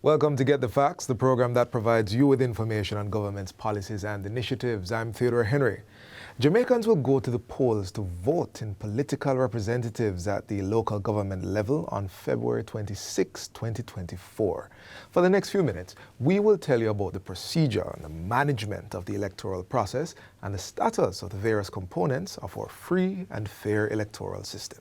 Welcome to Get the Facts, the program that provides you with information on government's policies and initiatives. I'm Theodore Henry. Jamaicans will go to the polls to vote in political representatives at the local government level on February 26, 2024. For the next few minutes, we will tell you about the procedure and the management of the electoral process and the status of the various components of our free and fair electoral system.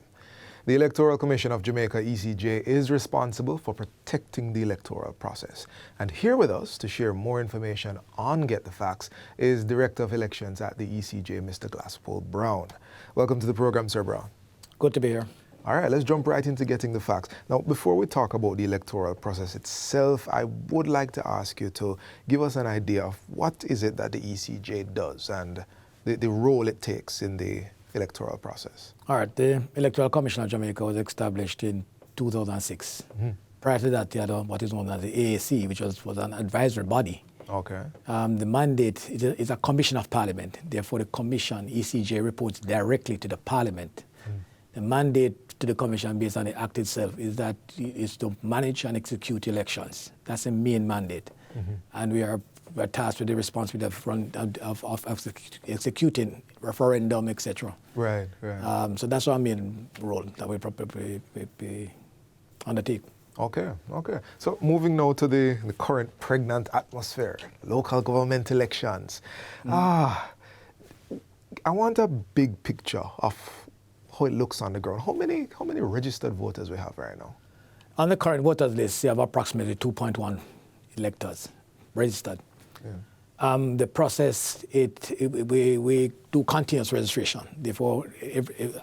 The Electoral Commission of Jamaica, ECJ, is responsible for protecting the electoral process. And here with us to share more information on Get the Facts is Director of Elections at the ECJ, Mr. Glasspool Brown. Welcome to the program, Sir Brown. Good to be here. All right, let's jump right into getting the facts. Now, before we talk about the electoral process itself, I would like to ask you to give us an idea of what is it that the ECJ does and the role it takes in the electoral process. All right, the Electoral Commission of Jamaica was established in 2006. Mm-hmm. Prior to that, you had what is known as the AAC, which was an advisory body. Okay. The mandate is a commission of parliament. Therefore, the commission, ECJ, reports directly to the parliament. Mm. The mandate to the commission, based on the act itself, is to manage and execute elections. That's the main mandate. Mm-hmm. And we're tasked with the responsibility of executing referendum, etc. Right, right. So that's our main role that we probably undertake. Okay, okay. So moving now to the current pregnant atmosphere, local government elections. I want a big picture of how it looks on the ground. How many registered voters we have right now? On the current voters list, we have approximately 2.1 electors registered. Yeah. The process, we do continuous registration. Therefore,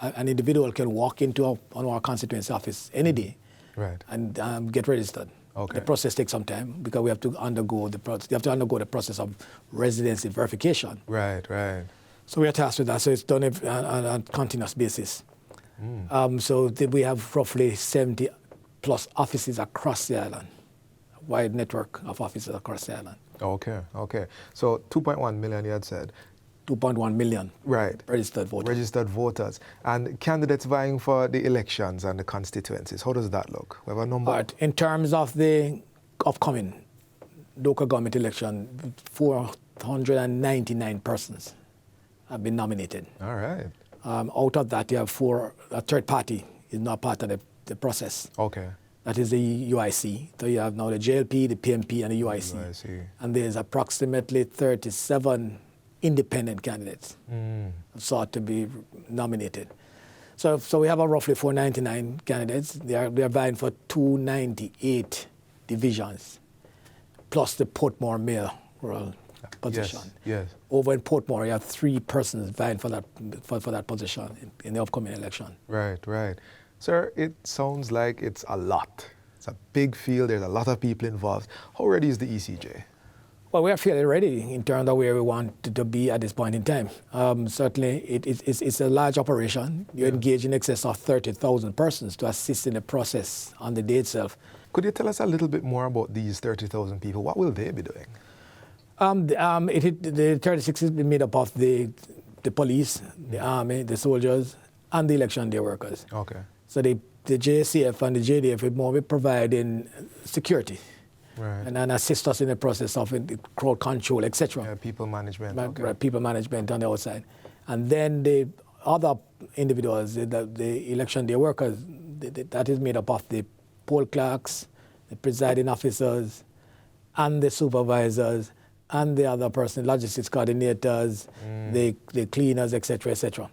an individual can walk into our constituency office any day, right, and get registered. Okay. The process takes some time because we have to undergo the process of residency verification. Right, right. So we are tasked with that. So it's done on a continuous basis. So we have roughly 70 plus offices across the island, a wide network of offices across the island. Okay, okay. So 2.1 million, you had said? 2.1 million. Right. Registered voters. Registered voters. And candidates vying for the elections and the constituencies, how does that look? We have a number? Right. In terms of the upcoming local government election, 499 persons have been nominated. All right. Out of that, you have a third party is not part of the process. Okay. That is the UIC. So you have now the JLP, the PMP, and the UIC. UIC. And there's approximately 37 independent candidates sought to be nominated. So we have roughly 499 candidates. They are vying for 298 divisions, plus the Portmore mayoral position. Yes. Over in Portmore, you have 3 persons vying for that position in the upcoming election. Right, right. Sir, it sounds like it's a lot. It's a big field. There's a lot of people involved. How ready is the ECJ? Well, we are fairly ready in terms of where we want to be at this point in time. Certainly, it's a large operation. You engage in excess of 30,000 persons to assist in the process on the day itself. Could you tell us a little bit more about these 30,000 people? What will they be doing? The 36 is made up of the police, the army, the soldiers, and the election day workers. Okay. So the JCF and the JDF will more be providing security, right, and assist us in the process of crowd control, etc. Yeah, people management. Right, people management on the outside. And then the other individuals, the election day workers, that is made up of the poll clerks, the presiding officers, and the supervisors, and the other person, logistics coordinators, the cleaners, etc., etc.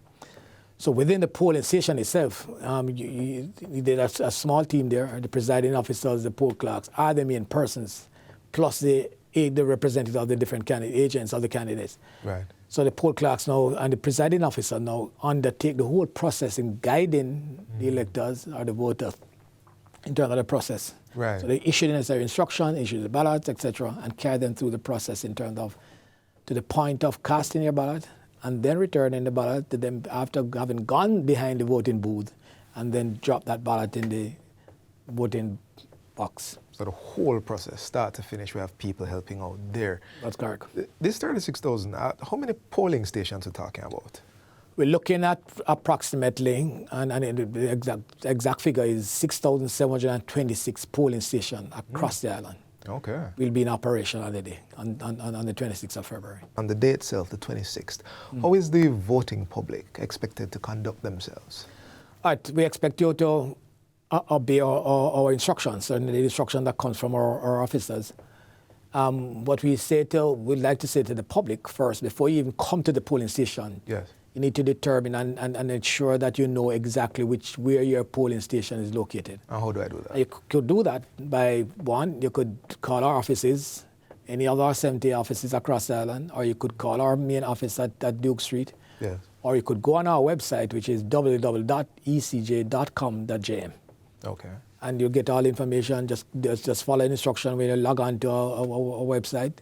So within the polling station itself, there's a small team there. The presiding officers, the poll clerks are the main persons, plus the representatives of the different agents of the candidates. Right. So the poll clerks now and the presiding officer now undertake the whole process in guiding the electors or the voters in terms of the process. Right. So they issue the necessary instruction, issue the ballots, etc., and carry them through the process in terms of to the point of casting your ballot, and then returning the ballot to them after having gone behind the voting booth, and then drop that ballot in the voting box. So the whole process, start to finish, we have people helping out there. That's correct. This 36,000, how many polling stations are we talking about? We're looking at approximately, and the exact figure is 6,726 polling stations across the island. Okay. will be in operation on the day, on the 26th of February. On the day itself, the 26th, how is the voting public expected to conduct themselves? All right, we expect you to obey our instructions, and the instruction that comes from our officers. What we'd like to say to the public first, before you even come to the polling station, Yes. you need to determine and ensure that you know exactly where your polling station is located. And how do I do that? You could do that by, one, you could call our offices, any of our 70 offices across the island, or you could call our main office at Duke Street, Yes. or you could go on our website, which is www.ecj.com.jm. Okay. And you'll get all information. Just follow the instruction when you log on to our website,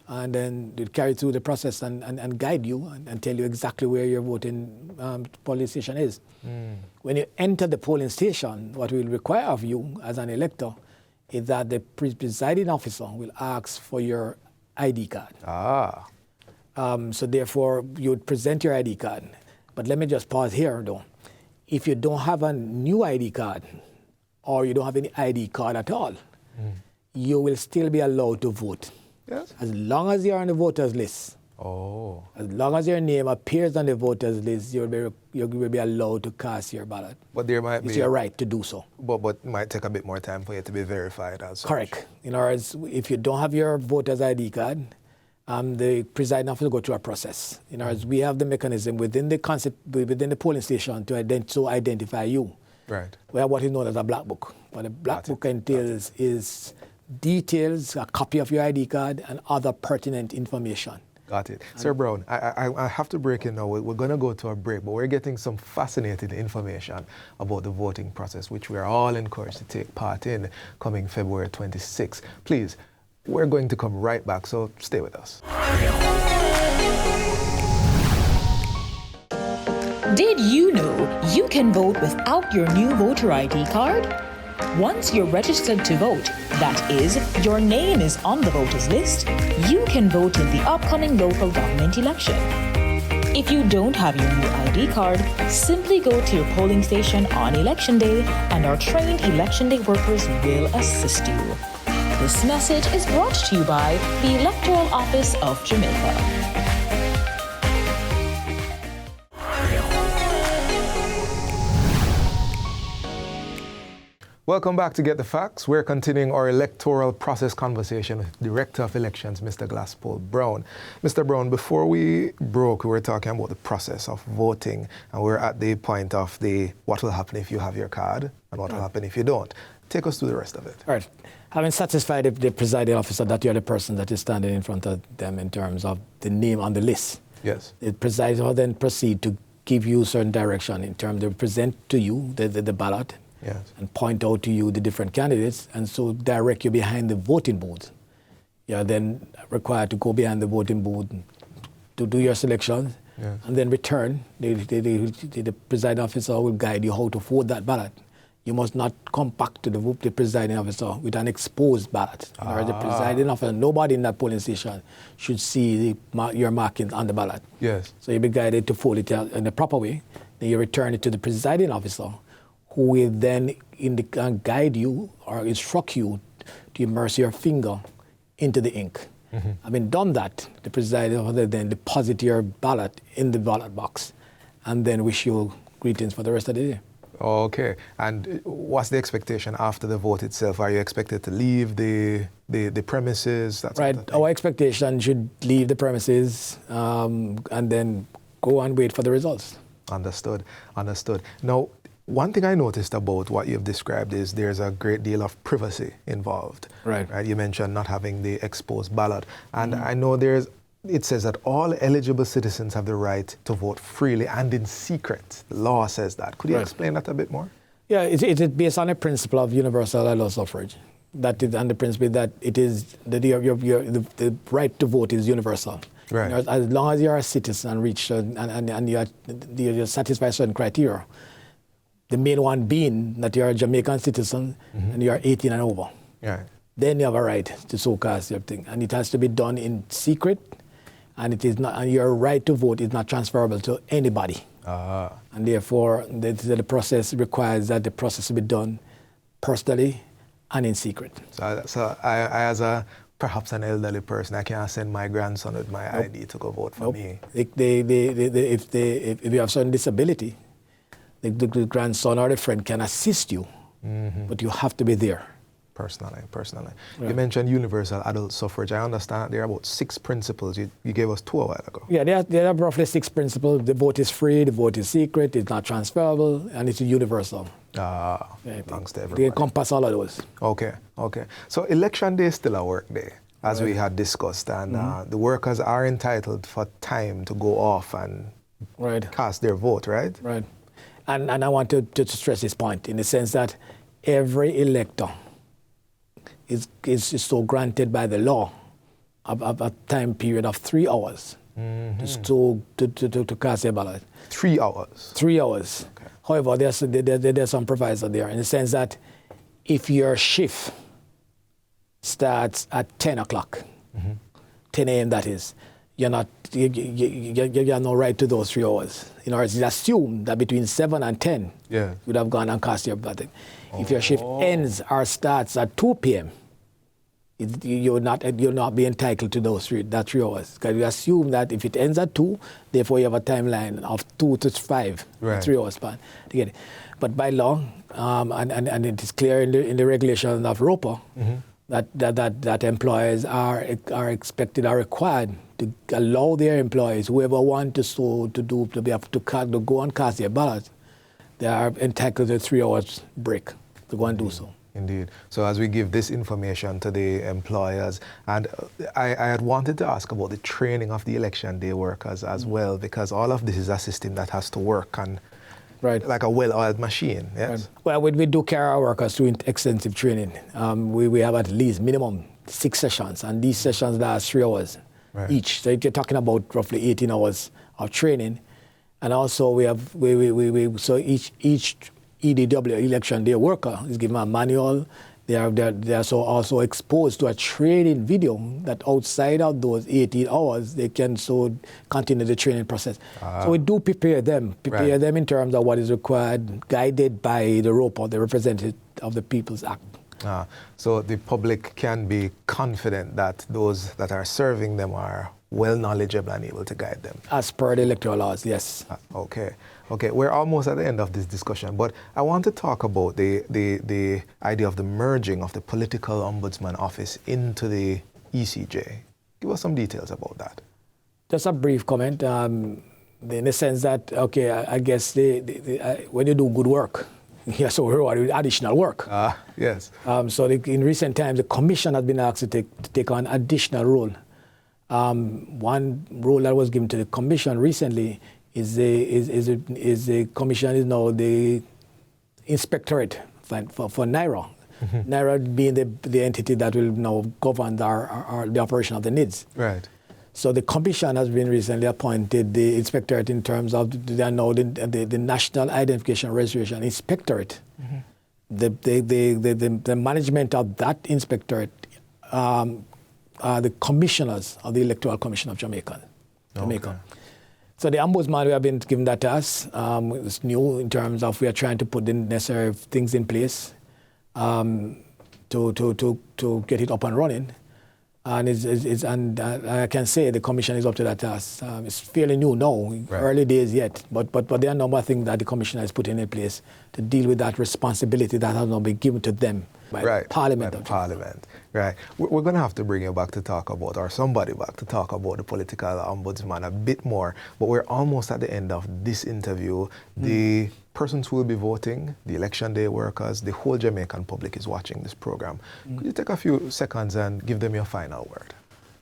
and then they'll carry through the process and guide you and tell you exactly where your voting polling station is. When you enter the polling station, what we'll require of you as an elector is that the presiding officer will ask for your ID card. Ah. So therefore, you would present your ID card. But let me just pause here, though. If you don't have a new ID card, or you don't have any ID card at all, you will still be allowed to vote. Yes. As long as you're on the voters list. Oh. As long as your name appears on the voters list, you will be allowed to cast your ballot. But there might It's be... your right to do so. But it might take a bit more time for you to be verified as such. Correct. In other words, if you don't have your voter's ID card, the presiding officer will go through a process. In other words, we have the mechanism within the polling station to identify you. Right. We have what is known as a black book. What a black book entails is details, a copy of your ID card, and other pertinent information. Got it. Sir Brown, I have to break in now. We're going to go to a break, but we're getting some fascinating information about the voting process, which we are all encouraged to take part in coming February 26th. Please, we're going to come right back, so stay with us. Did you know you can vote without your new voter ID card? Once you're registered to vote, that is, your name is on the voters list, you can vote in the upcoming local government election. If you don't have your new ID card, simply go to your polling station on election day and our trained election day workers will assist you. This message is brought to you by the Electoral Office of Jamaica. Welcome back to Get the Facts. We're continuing our electoral process conversation with Director of Elections, Mr. Glasspool Brown. Mr. Brown, before we broke, we were talking about the process of voting, and we're at the point of what will happen if you have your card and what will happen if you don't. Take us through the rest of it. All right. Having satisfied the presiding officer that you're the person that is standing in front of them in terms of the name on the list, Yes. the presiding officer then proceed to give you certain direction in terms of present to you the ballot. Yes. And point out to you the different candidates, and so direct you behind the voting booth. You are then required to go behind the voting booth to do your selections, Yes. and then return. The presiding officer will guide you how to vote that ballot. You must not come back to the presiding officer with an exposed ballot. Or the presiding officer, nobody in that polling station should see your markings on the ballot. Yes. So you'll be guided to fold it in the proper way. Then you return it to the presiding officer, who will then guide you or instruct you to immerse your finger into the ink. Having done that, the presiding officer then deposit your ballot in the ballot box and then wish you greetings for the rest of the day. Okay. And what's the expectation after the vote itself? Are you expected to leave the premises? That sort of thing? Our expectation should leave the premises and then go and wait for the results. Understood. Now, one thing I noticed about what you've described is there's a great deal of privacy involved. Right. You mentioned not having the exposed ballot. And I know it says that all eligible citizens have the right to vote freely and in secret. The law says that. Could you explain that a bit more? Yeah, it's based on the principle of universal adult suffrage. That is, and the principle that it is that the right to vote is universal. Right. As long as you're a citizen and reach and you satisfy certain criteria. The main one being that you're a Jamaican citizen and you're 18 and over. Yeah. Then you have a right to so cast your thing. And it has to be done in secret, and it is not, and your right to vote is not transferable to anybody. And therefore, the process requires that the process be done personally and in secret. So I as a perhaps an elderly person, I can't send my grandson with my ID to go vote for me. If you have certain disability, the grandson or the friend can assist you, but you have to be there. Personally. Right. You mentioned universal adult suffrage. I understand there are about 6 principles. You gave us 2 a while ago. Yeah, there are roughly 6 principles. The vote is free, the vote is secret, it's not transferable, and it's universal. Belongs to everybody. They encompass all of those. Okay. So election day is still a work day, as we had discussed, and the workers are entitled for time to go off and cast their vote, right? Right. And I want to stress this point in the sense that every elector is so granted by the law a time period of 3 hours to cast their ballot. 3 hours? 3 hours. Okay. However, there's some proviso there in the sense that if your shift starts at 10 o'clock, 10 a.m. that is, you have no right to those 3 hours. In other words, it's assumed that between 7 and 10, you would have gone and cast your ballot. If your shift ends or starts at 2 p.m., you'll not be entitled to that 3 hours. Because you assume that if it ends at 2, therefore you have a timeline of 2 to 5, 3 hours span to get it. But by law, and it is clear in the regulation of ROPA, that employers are expected, are required to allow their employees, whoever want to go and cast their ballot, they are entitled to a 3 hours break to go and do so. Indeed. So as we give this information to the employers, and I had wanted to ask about the training of the election day workers as well, because all of this is a system that has to work and like a well-oiled machine. Yes. Right. Well, we do carry our workers through extensive training. We have at least minimum 6 sessions, and these sessions last 3 hours each. So you're talking about roughly 18 hours of training, and also we have so each EDW, election day worker, is given a manual. They are also exposed to a training video that outside of those 18 hours, they can continue the training process. So we do prepare them in terms of what is required, guided by the ROPA, the Representative of the People's Act. So the public can be confident that those that are serving them are well knowledgeable and able to guide them. As per the electoral laws, yes. Okay, we're almost at the end of this discussion, but I want to talk about the idea of the merging of the Political Ombudsman Office into the ECJ. Give us some details about that. Just a brief comment, in the sense that, I guess when you do good work, you also reward with additional work. Yes. So in recent times, the Commission has been asked to take on additional role. One role that was given to the Commission recently is the Commission is now the inspectorate for NIRA. NIRA being the entity that will now govern the operation of the NIDS. Right. So the Commission has been recently appointed the inspectorate in terms of they are now the National Identification Registration Inspectorate. The management of that inspectorate are the commissioners of the Electoral Commission of Jamaica. So the ombudsman, we have been given that task. It's new in terms of we are trying to put the necessary things in place to get it up and running. And I can say the Commission is up to that task. It's fairly new now, early days yet, but there are a number of things that the Commissioner has put in place to deal with that responsibility that has now been given to them by Parliament. By Parliament. Right. We're going to have to bring you back to talk about, or somebody back to talk about the political ombudsman a bit more, but we're almost at the end of this interview. The persons who will be voting, the election day workers, the whole Jamaican public is watching this program. Could you take a few seconds and give them your final word?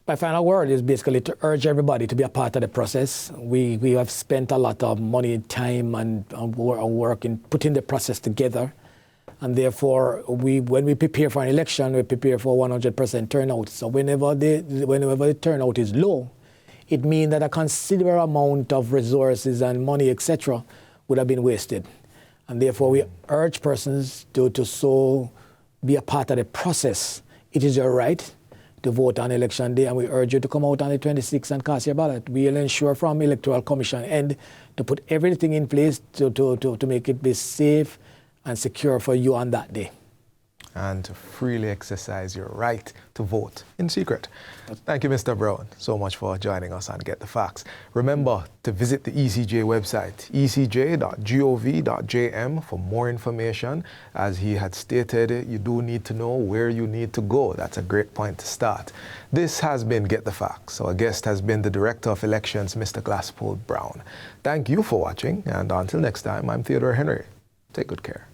My final word is basically to urge everybody to be a part of the process. We have spent a lot of money, time, and work in putting the process together. And therefore, when we prepare for an election, we prepare for 100% turnout. So whenever the turnout is low, it means that a considerable amount of resources and money, etc., would have been wasted. And therefore, we urge persons to be a part of the process. It is your right to vote on election day, and we urge you to come out on the 26th and cast your ballot. We will ensure from Electoral Commission end to put everything in place to make it be safe and secure for you on that day. and to freely exercise your right to vote in secret. Thank you, Mr. Brown, so much for joining us on Get the Facts. Remember to visit the ECJ website, ecj.gov.jm, for more information. As he had stated, you do need to know where you need to go. That's a great point to start. This has been Get the Facts. Our guest has been the Director of Elections, Mr. Glasspool Brown. Thank you for watching, and until next time, I'm Theodore Henry. Take good care.